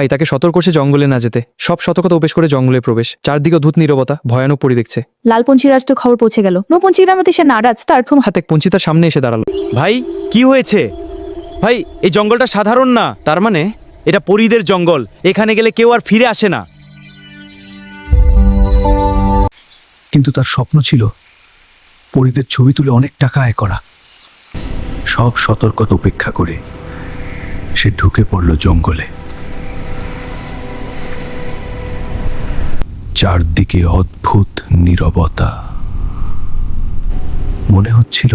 তাই তাকে সতর্ক করছে জঙ্গলে না যেতে। সব সতর্কতা উপেশ করে জঙ্গলে প্রবেশ। চারদিকে অদ্ভুত নীরবতা, ভয়ানক পরি দেখছে। লালপঞ্চীরাজ তো খবর পৌঁছে গেল। নৌপঞ্চীরা মতে সে নারাজ, তার ঠুম হাতে এক পঞ্চি তার সামনে এসে দাঁড়ালো। ভাই কি হয়েছে? ভাই এই জঙ্গলটা সাধারণ না, তার মানে এটা পরীদের জঙ্গল। এখানে গেলে কেউ আর ফিরে আসে না। কিন্তু তার স্বপ্ন ছিল পরীদের ছবি তুলে অনেক টাকা আয় করা। সব সতর্কতা উপেক্ষা করে সে ঢুকে পড়ল জঙ্গলে। চারদিকে অদ্ভুত নীরবতা। মনে হচ্ছিল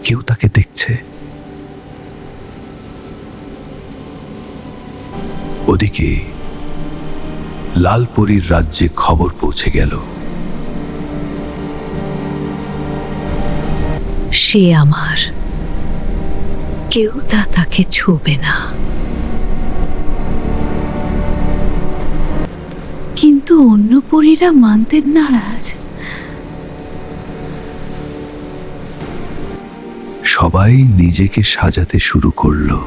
কেউ তাকে দেখছে। ওদিকে লালপরীর রাজ্যে খবর পৌঁছে গেল, সে আমার, কেউ তাকে ছুবে না। কিন্তু অন্য পরীরা মানতে নারাজ। সবাই নিজেকে সাজাতে শুরু করলো।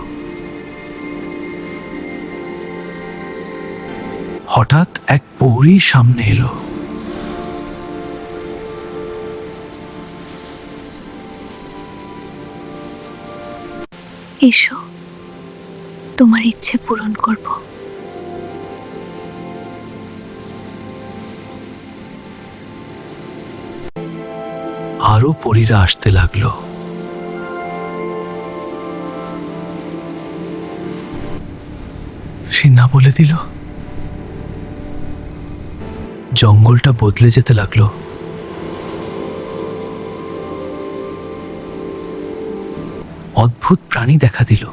হঠাৎ এক পরী সামনে এলো। এসো, তোমার ইচ্ছে পূরণ করব। আরো পরীরা আসতে লাগলো। সে না বলে দিল। জঙ্গলটা বদলে যেতে লাগলো। অদ্ভুত প্রাণী দেখা দিল।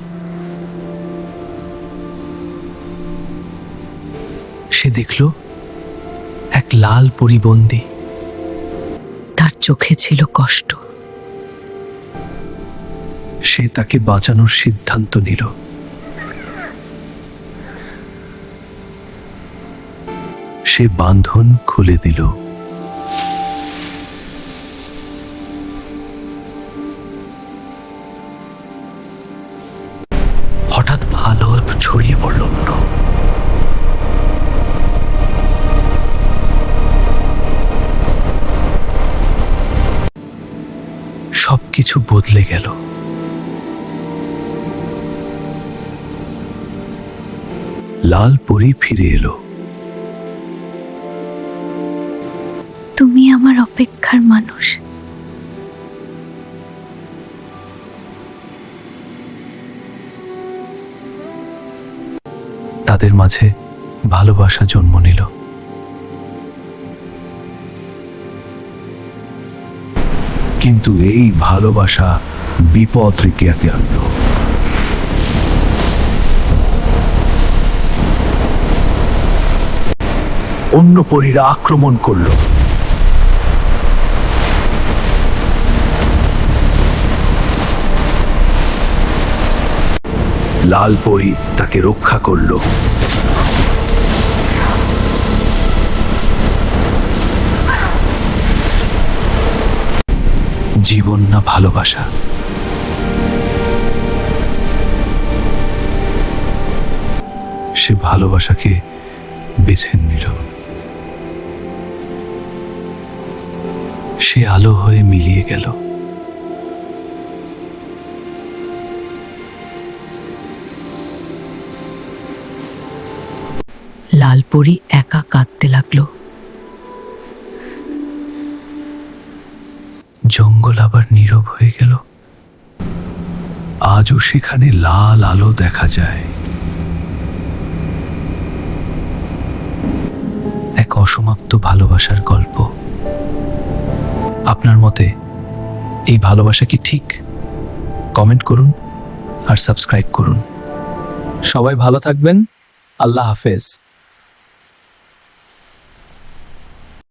সে দেখল এক লাল পরিবন্দী। তার চোখে ছিল কষ্ট। সে তাকে বাঁচানোর সিদ্ধান্ত নিল। সে বাঁধন খুলে দিল। হঠাৎ আলো ছড়িয়ে পড়ল। সবকিছু বদলে গেল। লাল পরী ফিরে এলো। তুমি আমার অপেক্ষার মানুষ। তাদের মাঝে ভালোবাসা জন্ম নিল। কিন্তু এই ভালোবাসা বিপদ রেখে আনল। অন্য পরীরা আক্রমণ করল। লাল পরী তাকে রক্ষা করল। জীবন না ভালোবাসা? সে ভালোবাসাকে বেছে নিল। সে আলো হয়ে মিলিয়ে গেল। লালপরী একা কাঁদতে লাগলো। জঙ্গল আবার নীরব হয়ে গেল। আজও সেখানে লাল আলো দেখা যায়। এক অসমাপ্ত ভালোবাসার গল্প। আপনার মতে এই ভালোবাসা কি ঠিক? কমেন্ট করুন আর সাবস্ক্রাইব করুন। সবাই ভালো থাকবেন। আল্লাহ হাফেজ।